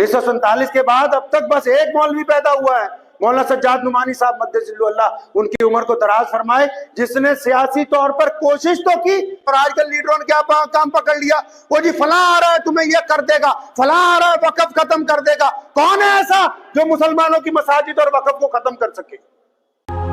1947 کے بعد اب تک بس ایک مولوی پیدا ہوا ہے، مولانا سجاد نعمانی صاحب مدثر اللہ ان کی عمر کو دراز فرمائے، جس نے سیاسی طور پر کوشش تو کی، اور آج کل لیڈروں نے کیا کام پکڑ لیا، وہ جی فلاں آ رہا ہے تمہیں یہ کر دے گا، فلاں آ رہا ہے وقف ختم کر دے گا۔ کون ہے ایسا جو مسلمانوں کی مساجد اور وقف کو ختم کر سکے؟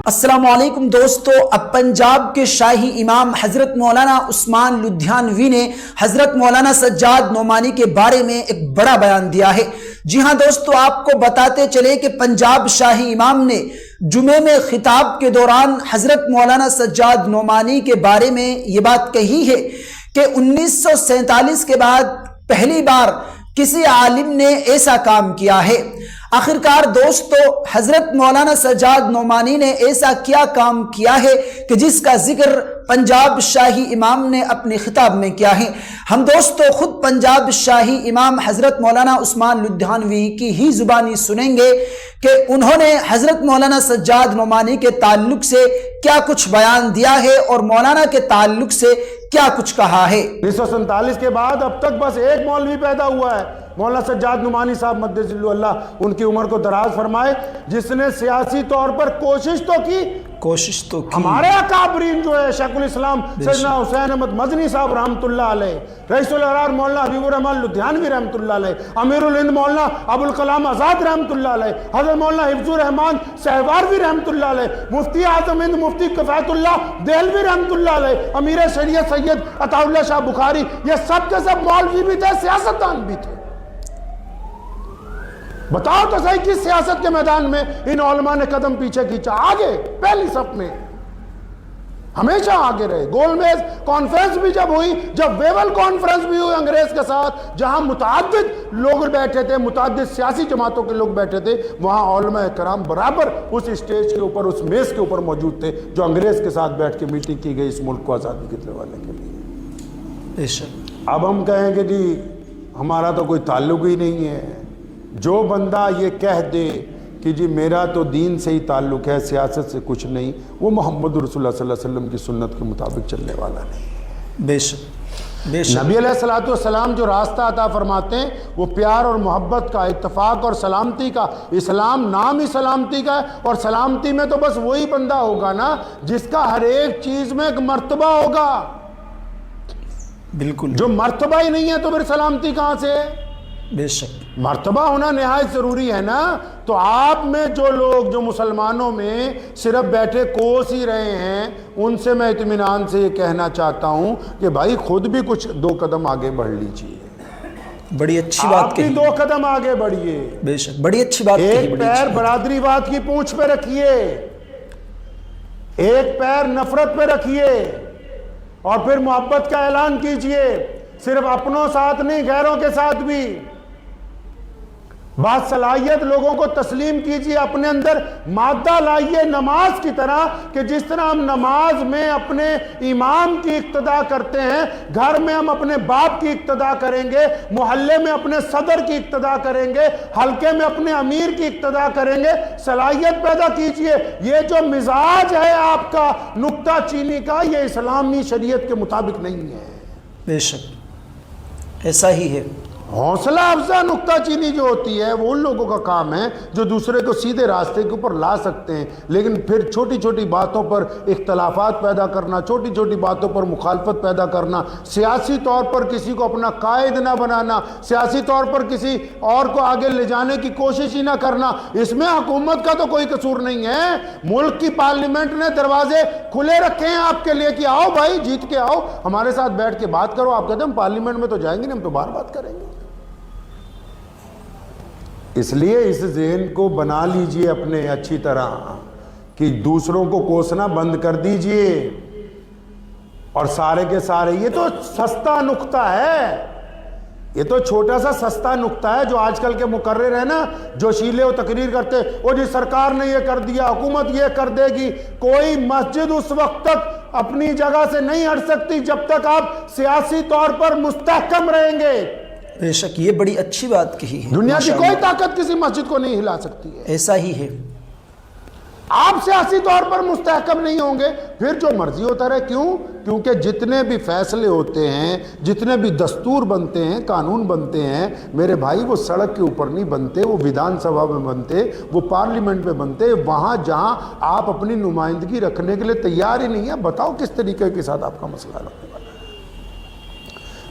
السلام علیکم دوستو، اب پنجاب کے شاہی امام حضرت مولانا عثمان لدھیانوی نے حضرت مولانا سجاد نعمانی کے بارے میں ایک بڑا بیان دیا ہے۔ جی ہاں دوستو، آپ کو بتاتے چلے کہ پنجاب شاہی امام نے جمعے میں خطاب کے دوران حضرت مولانا سجاد نعمانی کے بارے میں یہ بات کہی ہے کہ 1947 کے بعد پہلی بار کسی عالم نے ایسا کام کیا ہے۔ آخرکار دوستو، حضرت مولانا سجاد نعمانی نے ایسا کیا کام کیا ہے کہ جس کا ذکر پنجاب شاہی امام نے اپنے خطاب میں کیا ہے۔ ہم دوستو خود پنجاب شاہی امام حضرت مولانا عثمان لدھیانوی کی ہی زبانی سنیں گے کہ انہوں نے حضرت مولانا سجاد نعمانی کے تعلق سے کیا کچھ بیان دیا ہے اور مولانا کے تعلق سے کیا کچھ کہا ہے۔ 1947 کے بعد اب تک بس ایک مولوی پیدا ہوا ہے، مولانا سجاد نعمانی صاحب مدثر اللہ ان کی عمر کو دراز فرمائے، جس نے سیاسی طور پر کوشش تو کی۔ ہمارے اکابرین جو ہے شیخ الاسلام سیدنا حسین احمد مدنی صاحب رحمت اللہ علیہ، رئیس الارار مولانا حبیب الرحمن لدھیانوی رحمت اللہ علیہ، امیر الہند مولانا ابوالکلام آزاد رحمت اللہ علیہ، حضرت مولانا حفظ الرحمان سہواروی رحمت اللہ علیہ، مفتی اعظم ہند مفتی کفایت اللہ دہلوی رحمت اللہ علیہ، امیر شریعت سید عطا اللہ شاہ بخاری، یہ سب کے سب مولوی بھی تھے، سیاستدان بھی تھے۔ بتاؤ تو صحیح کس سیاست کے میدان میں ان علماء نے قدم پیچھے کھینچا؟ آگے پہلی صف میں ہمیشہ آگے رہے۔ گول میز کانفرنس بھی جب ہوئی، جب ویول کانفرنس بھی ہوئی انگریز کے ساتھ، جہاں متعدد لوگ بیٹھے تھے، متعدد سیاسی جماعتوں کے لوگ بیٹھے تھے، وہاں علماء کرام برابر اس اسٹیج کے اوپر، اس میز کے اوپر موجود تھے جو انگریز کے ساتھ بیٹھ کے میٹنگ کی گئی اس ملک کو آزادی دلوانے کے لیے۔ اب ہم کہیں کہ جی ہمارا تو کوئی تعلق ہی نہیں ہے۔ جو بندہ یہ کہہ دے کہ جی میرا تو دین سے ہی تعلق ہے، سیاست سے کچھ نہیں، وہ محمد رسول اللہ صلی اللہ علیہ وسلم کی سنت کے مطابق چلنے والا نہیں۔ بے شک نبی علیہ السلام جو راستہ عطا فرماتے ہیں وہ پیار اور محبت کا، اتفاق اور سلامتی کا۔ اسلام نام ہی سلامتی کا ہے، اور سلامتی میں تو بس وہی بندہ ہوگا نا جس کا ہر ایک چیز میں ایک مرتبہ ہوگا۔ بالکل، جو مرتبہ ہی نہیں ہے تو پھر سلامتی کہاں سے ہے؟ بے شک مرتبہ ہونا نہایت ضروری ہے نا۔ تو آپ میں جو لوگ جو مسلمانوں میں صرف بیٹھے کوس ہی رہے ہیں، ان سے میں اطمینان سے یہ کہنا چاہتا ہوں کہ بھائی خود بھی کچھ 2 قدم آگے بڑھ لیجئے۔ بڑی اچھی بات کہی، آپ بھی 2 قدم آگے بڑھیے۔ بے شک بڑی اچھی بات کہی۔ ایک پیر برادری واد کی پونچھ پہ رکھیے، ایک پیر نفرت پہ رکھیے، اور پھر محبت کا اعلان کیجئے، صرف اپنوں ساتھ نہیں، غیروں کے ساتھ بھی۔ بات صلاحیت لوگوں کو تسلیم کیجئے، اپنے اندر مادہ لائیے نماز کی طرح، کہ جس طرح ہم نماز میں اپنے امام کی اقتداء کرتے ہیں، گھر میں ہم اپنے باپ کی اقتداء کریں گے، محلے میں اپنے صدر کی اقتداء کریں گے، حلقے میں اپنے امیر کی اقتداء کریں گے۔ صلاحیت پیدا کیجئے۔ یہ جو مزاج ہے آپ کا نکتہ چینی کا، یہ اسلامی شریعت کے مطابق نہیں ہے۔ بے شک ایسا ہی ہے۔ حوصلہ افزا نکتہ چینی جو ہوتی ہے وہ ان لوگوں کا کام ہے جو دوسرے کو سیدھے راستے کے اوپر لا سکتے ہیں، لیکن پھر چھوٹی چھوٹی باتوں پر اختلافات پیدا کرنا، چھوٹی چھوٹی باتوں پر مخالفت پیدا کرنا، سیاسی طور پر کسی کو اپنا قائد نہ بنانا، سیاسی طور پر کسی اور کو آگے لے جانے کی کوشش ہی نہ کرنا، اس میں حکومت کا تو کوئی قصور نہیں ہے۔ ملک کی پارلیمنٹ نے دروازے کھلے رکھے ہیں آپ کے لیے کہ آؤ بھائی، جیت کے آؤ، ہمارے ساتھ بیٹھ کے بات کرو۔ آپ کہتے ہیں ہم پارلیمنٹ میں تو جائیں گے نہیں، ہم تو باہر بات کریں گے۔ اس لیے اس ذہن کو بنا لیجئے اپنے اچھی طرح کہ دوسروں کو کوسنا بند کر دیجئے، اور سارے کے سارے یہ تو سستا نکتہ ہے، یہ تو چھوٹا سا سستا نکتہ ہے جو آج کل کے مقرر ہیں نا، جو شیلے و تقریر کرتے، وہ جی سرکار نے یہ کر دیا، حکومت یہ کر دے گی۔ کوئی مسجد اس وقت تک اپنی جگہ سے نہیں ہٹ سکتی جب تک آپ سیاسی طور پر مستحکم رہیں گے۔ بے شک یہ بڑی اچھی بات کہی ہے۔ دنیا کی کوئی طاقت کسی مسجد کو نہیں ہلا سکتی ہے۔ ایسا ہی ہے۔ آپ سیاسی طور پر مستحکم نہیں ہوں گے، پھر جو مرضی ہوتا رہے. کیوں؟ کیونکہ جتنے بھی فیصلے ہوتے ہیں، جتنے بھی دستور بنتے ہیں، قانون بنتے ہیں میرے بھائی، وہ سڑک کے اوپر نہیں بنتے، وہ ویدھان سبھا میں بنتے، وہ پارلیمنٹ میں بنتے، وہاں جہاں آپ اپنی نمائندگی رکھنے کے لیے تیار ہی نہیں ہے. بتاؤ کس طریقے کے ساتھ آپ کا مسئلہ رکھنے والا ہے.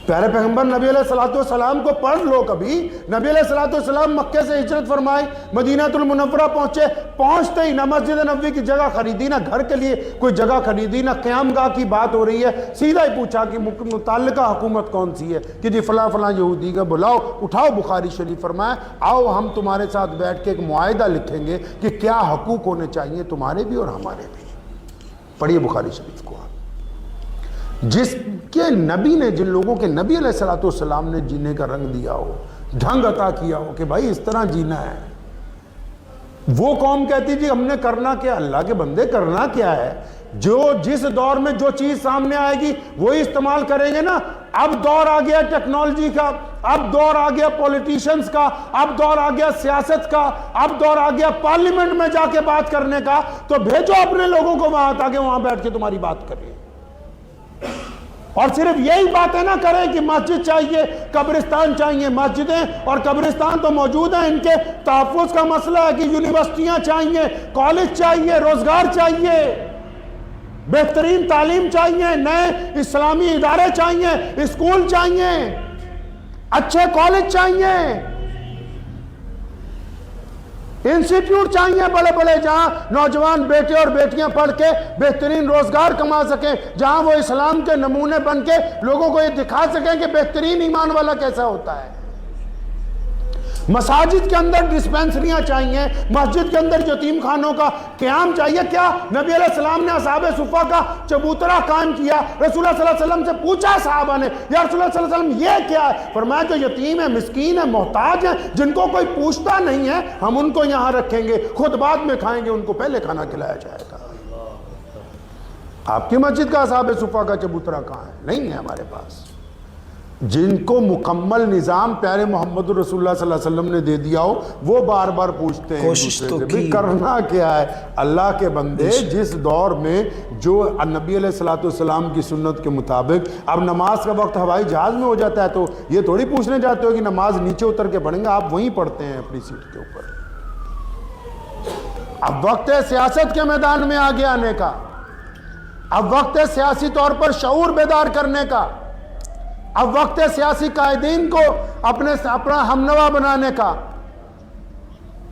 پیارے پیغمبر نبی علیہ السلام کو پڑھ لو کبھی. نبی علیہ السلام مکے سے ہجرت فرمائی، مدینہ المنورہ پہنچتے ہی نہ مسجد نبوی کی جگہ خریدی، نہ گھر کے لیے کوئی جگہ خریدی، نہ قیام گاہ کی بات ہو رہی ہے. سیدھا ہی پوچھا کہ متعلقہ حکومت کون سی ہے، کہ جی فلاں فلاں یہودی کا بلاؤ، اٹھاؤ بخاری شریف. فرمایا آؤ ہم تمہارے ساتھ بیٹھ کے ایک معاہدہ لکھیں گے کہ کیا حقوق ہونے چاہیے تمہارے بھی اور ہمارے بھی. پڑھیے بخاری شریف کو. جس کے نبی نے، جن لوگوں کے نبی علیہ السلام نے جینے کا رنگ دیا ہو، ڈھنگ عطا کیا ہو کہ بھائی اس طرح جینا ہے، وہ قوم کہتی جی ہم نے کرنا کیا؟ اللہ کے بندے کرنا کیا ہے؟ جو جس دور میں جو چیز سامنے آئے گی وہی استعمال کریں گے نا. اب دور آ گیا ٹیکنالوجی کا، اب دور آ گیا پولیٹیشنز کا، اب دور آ گیا سیاست کا، اب دور آ گیا پارلیمنٹ میں جا کے بات کرنے کا. تو بھیجو اپنے لوگوں کو وہاں تاکہ وہاں بیٹھ کے تمہاری بات کریں. اور صرف یہی باتیں نہ کریں کہ مسجد چاہیے، قبرستان چاہیے. مسجدیں اور قبرستان تو موجود ہیں، ان کے تحفظ کا مسئلہ ہے کہ یونیورسٹیاں چاہیے، کالج چاہیے، روزگار چاہیے، بہترین تعلیم چاہیے، نئے اسلامی ادارے چاہیے، اسکول چاہیے، اچھے کالج چاہیے، انسٹیٹیوٹ چاہیے بڑے بڑے، جہاں نوجوان بیٹے اور بیٹیاں پڑھ کے بہترین روزگار کما سکیں، جہاں وہ اسلام کے نمونے بن کے لوگوں کو یہ دکھا سکیں کہ بہترین ایمان والا کیسا ہوتا ہے. مساجد کے اندر ڈسپینسریاں چاہیے، مسجد کے اندر یتیم خانوں کا قیام چاہیے. کیا نبی علیہ السلام نے اصحاب صفہ کا چبوترا قائم کیا. رسول اللہ صلی اللہ علیہ وسلم سے پوچھا صحابہ نے، یا رسول اللہ صلی اللہ علیہ وسلم یہ کیا ہے؟ فرمایا جو یتیم ہے، مسکین ہے، محتاج ہے، جن کو کوئی پوچھتا نہیں ہے، ہم ان کو یہاں رکھیں گے، خود بعد میں کھائیں گے، ان کو پہلے کھانا کھلایا جائے گا. آپ کی مسجد کا اصحاب صفہ کا چبوترا کہاں ہے؟ نہیں ہے ہمارے پاس. جن کو مکمل نظام پیارے محمد رسول اللہ صلی اللہ علیہ وسلم نے دے دیا ہو، وہ بار بار پوچھتے ہیں کوشش تو کی، کرنا کیا ہے. اللہ کے بندے جس دور میں جو نبی علیہ السلام کی سنت کے مطابق اب نماز کا وقت ہوائی جہاز میں ہو جاتا ہے، تو یہ تھوڑی پوچھنے جاتے ہو کہ نماز نیچے اتر کے پڑھیں گے، آپ وہیں پڑھتے ہیں اپنی سیٹ کے اوپر. اب وقت ہے سیاست کے میدان میں آگے آنے کا، اب وقت ہے سیاسی طور پر شعور بیدار کرنے کا، اب وقت ہے سیاسی قائدین کو اپنا ہمنوا بنانے کا.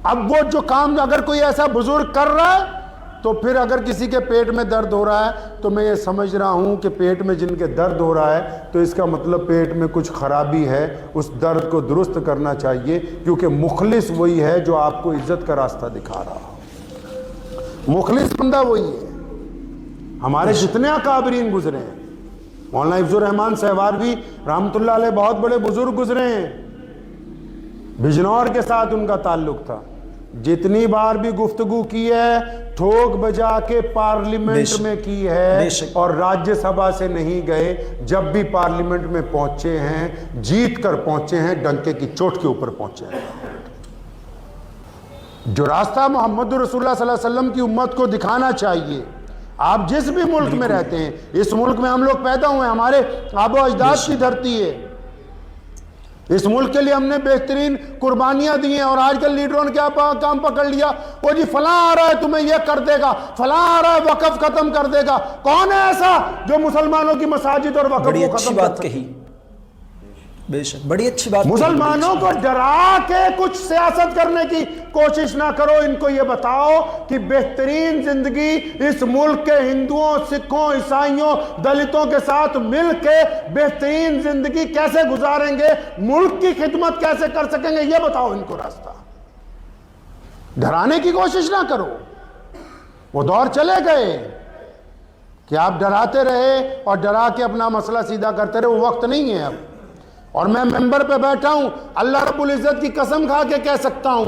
اب وہ جو کام اگر کوئی ایسا بزرگ کر رہا ہے تو پھر اگر کسی کے پیٹ میں درد ہو رہا ہے تو میں یہ سمجھ رہا ہوں کہ پیٹ میں جن کے درد ہو رہا ہے تو اس کا مطلب پیٹ میں کچھ خرابی ہے، اس درد کو درست کرنا چاہیے، کیونکہ مخلص وہی ہے جو آپ کو عزت کا راستہ دکھا رہا ہو. مخلص بندہ وہی ہے. ہمارے جتنے اکابرین گزرے ہیں، مولانا حفظ الرحمان سہواروی رحمۃ اللہ علیہ بہت بڑے بزرگ گزرے ہیں، بجنور کے ساتھ ان کا تعلق تھا. جتنی بار بھی گفتگو کی ہے ٹھوک بجا کے پارلیمنٹ میں کی ہے، اور راجیہ سبھا سے نہیں گئے. جب بھی پارلیمنٹ میں پہنچے ہیں جیت کر پہنچے ہیں، ڈنکے کی چوٹ کے اوپر پہنچے ہیں. جو راستہ محمد رسول اللہ صلی اللہ علیہ وسلم کی امت کو دکھانا چاہیے. آپ جس بھی ملک میں رہتے ہیں، اس ملک میں ہم لوگ پیدا ہوئے ہیں، ہمارے آب و اجداد کی دھرتی ہے، اس ملک کے لیے ہم نے بہترین قربانیاں دی ہیں. اور آج کل لیڈروں نے کیا کام پکڑ لیا، وہ جی فلاں آ رہا ہے تمہیں یہ کر دے گا، فلاں آ رہا ہے وقف ختم کر دے گا. کون ہے ایسا جو مسلمانوں کی مساجد اور وقف کو ختم کر سکے؟ بے شک بڑی اچھی بات. مسلمانوں کو ڈرا کے کچھ سیاست کرنے کی کوشش نہ کرو. ان کو یہ بتاؤ کہ بہترین زندگی اس ملک کے ہندوؤں، سکھوں، عیسائیوں، دلتوں کے ساتھ مل کے بہترین زندگی کیسے گزاریں گے، ملک کی خدمت کیسے کر سکیں گے، یہ بتاؤ ان کو راستہ. ڈرانے کی کوشش نہ کرو. وہ دور چلے گئے کہ آپ ڈراتے رہے اور ڈرا کے اپنا مسئلہ سیدھا کرتے رہے. وہ وقت نہیں ہے اب. اور میں ممبر پہ بیٹھا ہوں، اللہ رب العزت کی قسم کھا کے کہہ سکتا ہوں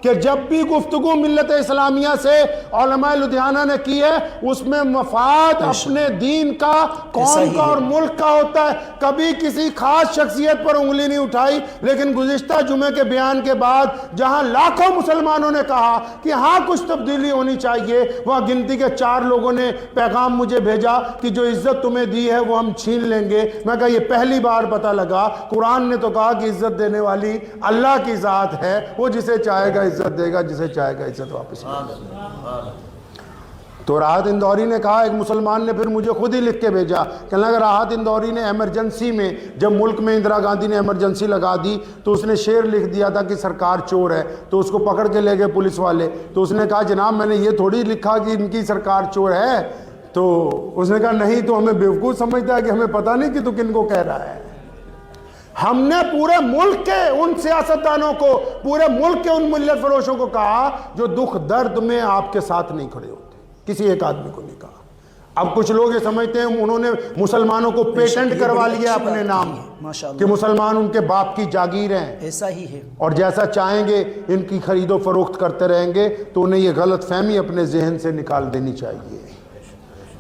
کہ جب بھی گفتگو ملت اسلامیہ سے علماء لدھیانہ نے کی ہے اس میں مفاد اپنے دین کا، قوم کا اور ملک کا ہوتا ہے. کبھی کسی خاص شخصیت پر انگلی نہیں اٹھائی. لیکن گزشتہ جمعے کے بیان کے بعد جہاں لاکھوں مسلمانوں نے کہا کہ ہاں کچھ تبدیلی ہونی چاہیے، وہاں گنتی کے 4 لوگوں نے پیغام مجھے بھیجا کہ جو عزت تمہیں دی ہے وہ ہم چھین لیں گے. میں کہا یہ پہلی بار پتہ لگا. قرآن نے تو کہا کہ عزت دینے والی اللہ کی ذات ہے، وہ جسے چاہے گا عزت دے گا، جسے چاہے گا عزت واپس لے گا. تو راحت اندوری نے کہا، ایک مسلمان نے پھر مجھے خود ہی لکھ کے بھیجا، کہنے لگا راحت اندوری نے ایمرجنسی میں، جب ملک میں اندرا گاندھی نے ایمرجنسی لگا دی تو اس نے شعر لکھ دیا تھا کہ سرکار چور ہے. تو اس کو پکڑ کے لے گئے پولیس والے. تو اس نے کہا جناب میں نے یہ تھوڑی لکھا کہ ان کی سرکار چور ہے. تو اس نے کہا نہیں، تو ہمیں بیوقوف سمجھتا ہے کہ ہمیں پتہ نہیں کہ تو کن کو کہہ رہا ہے. ہم نے پورے ملک کے ان سیاستدانوں کو، پورے ملک کے ان ملت فروشوں کو کہا جو دکھ درد میں آپ کے ساتھ نہیں کھڑے ہوتے. کسی ایک آدمی کو نہیں کہا. اب کچھ لوگ یہ سمجھتے ہیں انہوں نے مسلمانوں کو پیٹنٹ کروا لیا اپنے نام کہ مسلمان ان کے باپ کی جاگیر ہیں. ایسا ہی ہے، اور جیسا چاہیں گے ان کی خرید و فروخت کرتے رہیں گے. تو انہیں یہ غلط فہمی اپنے ذہن سے نکال دینی چاہیے.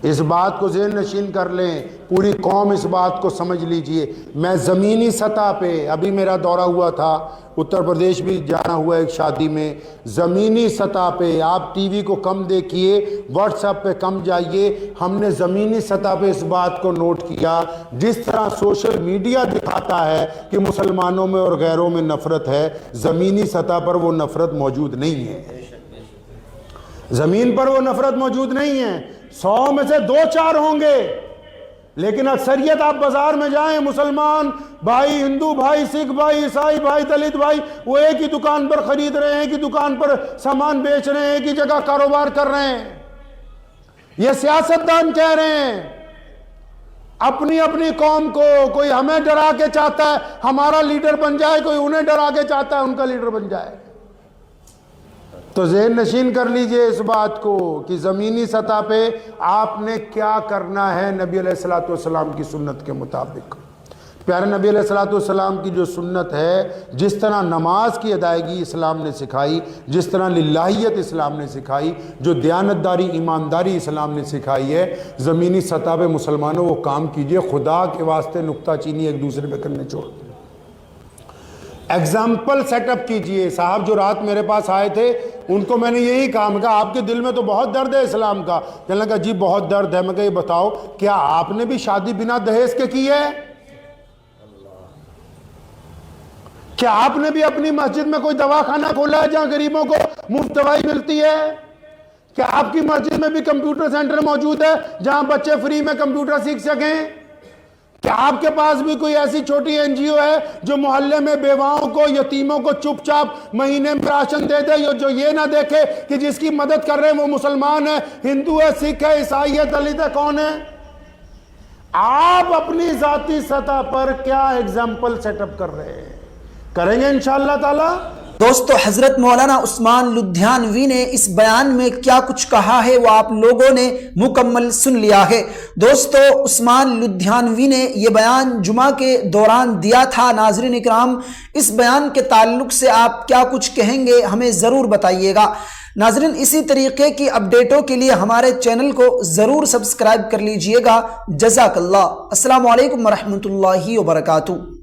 اس بات کو ذہن نشین کر لیں، پوری قوم اس بات کو سمجھ لیجئے. میں زمینی سطح پہ، ابھی میرا دورہ ہوا تھا اتر پردیش بھی جانا ہوا ایک شادی میں، زمینی سطح پہ آپ ٹی وی کو کم دیکھیے، واٹس ایپ پہ کم جائیے. ہم نے زمینی سطح پہ اس بات کو نوٹ کیا، جس طرح سوشل میڈیا دکھاتا ہے کہ مسلمانوں میں اور غیروں میں نفرت ہے، زمینی سطح پر وہ نفرت موجود نہیں ہے. زمین پر وہ نفرت موجود نہیں ہے. 100 میں سے 2-4 ہوں گے، لیکن اکثریت آپ بازار میں جائیں، مسلمان بھائی، ہندو بھائی، سکھ بھائی، عیسائی بھائی، دلت بھائی، وہ ایک ہی دکان پر خرید رہے ہیں، ایک ہی دکان پر سامان بیچ رہے ہیں، ایک ہی جگہ کاروبار کر رہے ہیں. یہ سیاستدان کہہ رہے ہیں اپنی اپنی قوم کو، کوئی ہمیں ڈرا کے چاہتا ہے ہمارا لیڈر بن جائے، کوئی انہیں ڈرا کے چاہتا ہے ان کا لیڈر بن جائے. تو ذہن نشین کر لیجئے اس بات کو کہ زمینی سطح پہ آپ نے کیا کرنا ہے نبی علیہ السلام کی سنت کے مطابق. پیارے نبی علیہ السلام کی جو سنت ہے، جس طرح نماز کی ادائیگی اسلام نے سکھائی، جس طرح للہیت اسلام نے سکھائی، جو دیانتداری ایمانداری اسلام نے سکھائی ہے، زمینی سطح پہ مسلمانوں وہ کام کیجئے. خدا کے واسطے نکتہ چینی ایک دوسرے پہ کرنے چھوڑ دیں. ایگزامپل سیٹ اپ کیجئے. صاحب جو رات میرے پاس آئے تھے ان کو میں نے یہی کہا، میں کہا آپ کے دل میں تو بہت درد ہے اسلام کا. کہنے لگا جی بہت درد ہے. میں کہا یہ بتاؤ کیا آپ نے بھی شادی بنا دہیز کے کی ہے؟ کیا آپ نے بھی اپنی مسجد میں کوئی دواخانہ کھولا ہے جہاں غریبوں کو مفت دوائی ملتی ہے؟ کیا آپ کی مسجد میں بھی کمپیوٹر سینٹر موجود ہے جہاں بچے فری میں کمپیوٹر سیکھ سکیں؟ کیا آپ کے پاس بھی کوئی ایسی چھوٹی این جی او ہے جو محلے میں بیواؤں کو، یتیموں کو چپ چاپ مہینے میں راشن دے دے، جو یہ نہ دیکھے کہ جس کی مدد کر رہے ہیں وہ مسلمان ہے، ہندو ہے، سکھ ہے، عیسائی ہے، دلت ہے، کون ہے؟ آپ اپنی ذاتی سطح پر کیا ایگزامپل سیٹ اپ کر رہے ہیں؟ کریں گے انشاءاللہ تعالی. دوستو حضرت مولانا عثمان لدھیانوی نے اس بیان میں کیا کچھ کہا ہے وہ آپ لوگوں نے مکمل سن لیا ہے. دوستو عثمان لدھیانوی نے یہ بیان جمعہ کے دوران دیا تھا. ناظرین اکرام اس بیان کے تعلق سے آپ کیا کچھ کہیں گے ہمیں ضرور بتائیے گا. ناظرین اسی طریقے کی اپڈیٹوں کے لیے ہمارے چینل کو ضرور سبسکرائب کر لیجئے گا. جزاک اللہ. السلام علیکم ورحمۃ اللہ وبرکاتہ.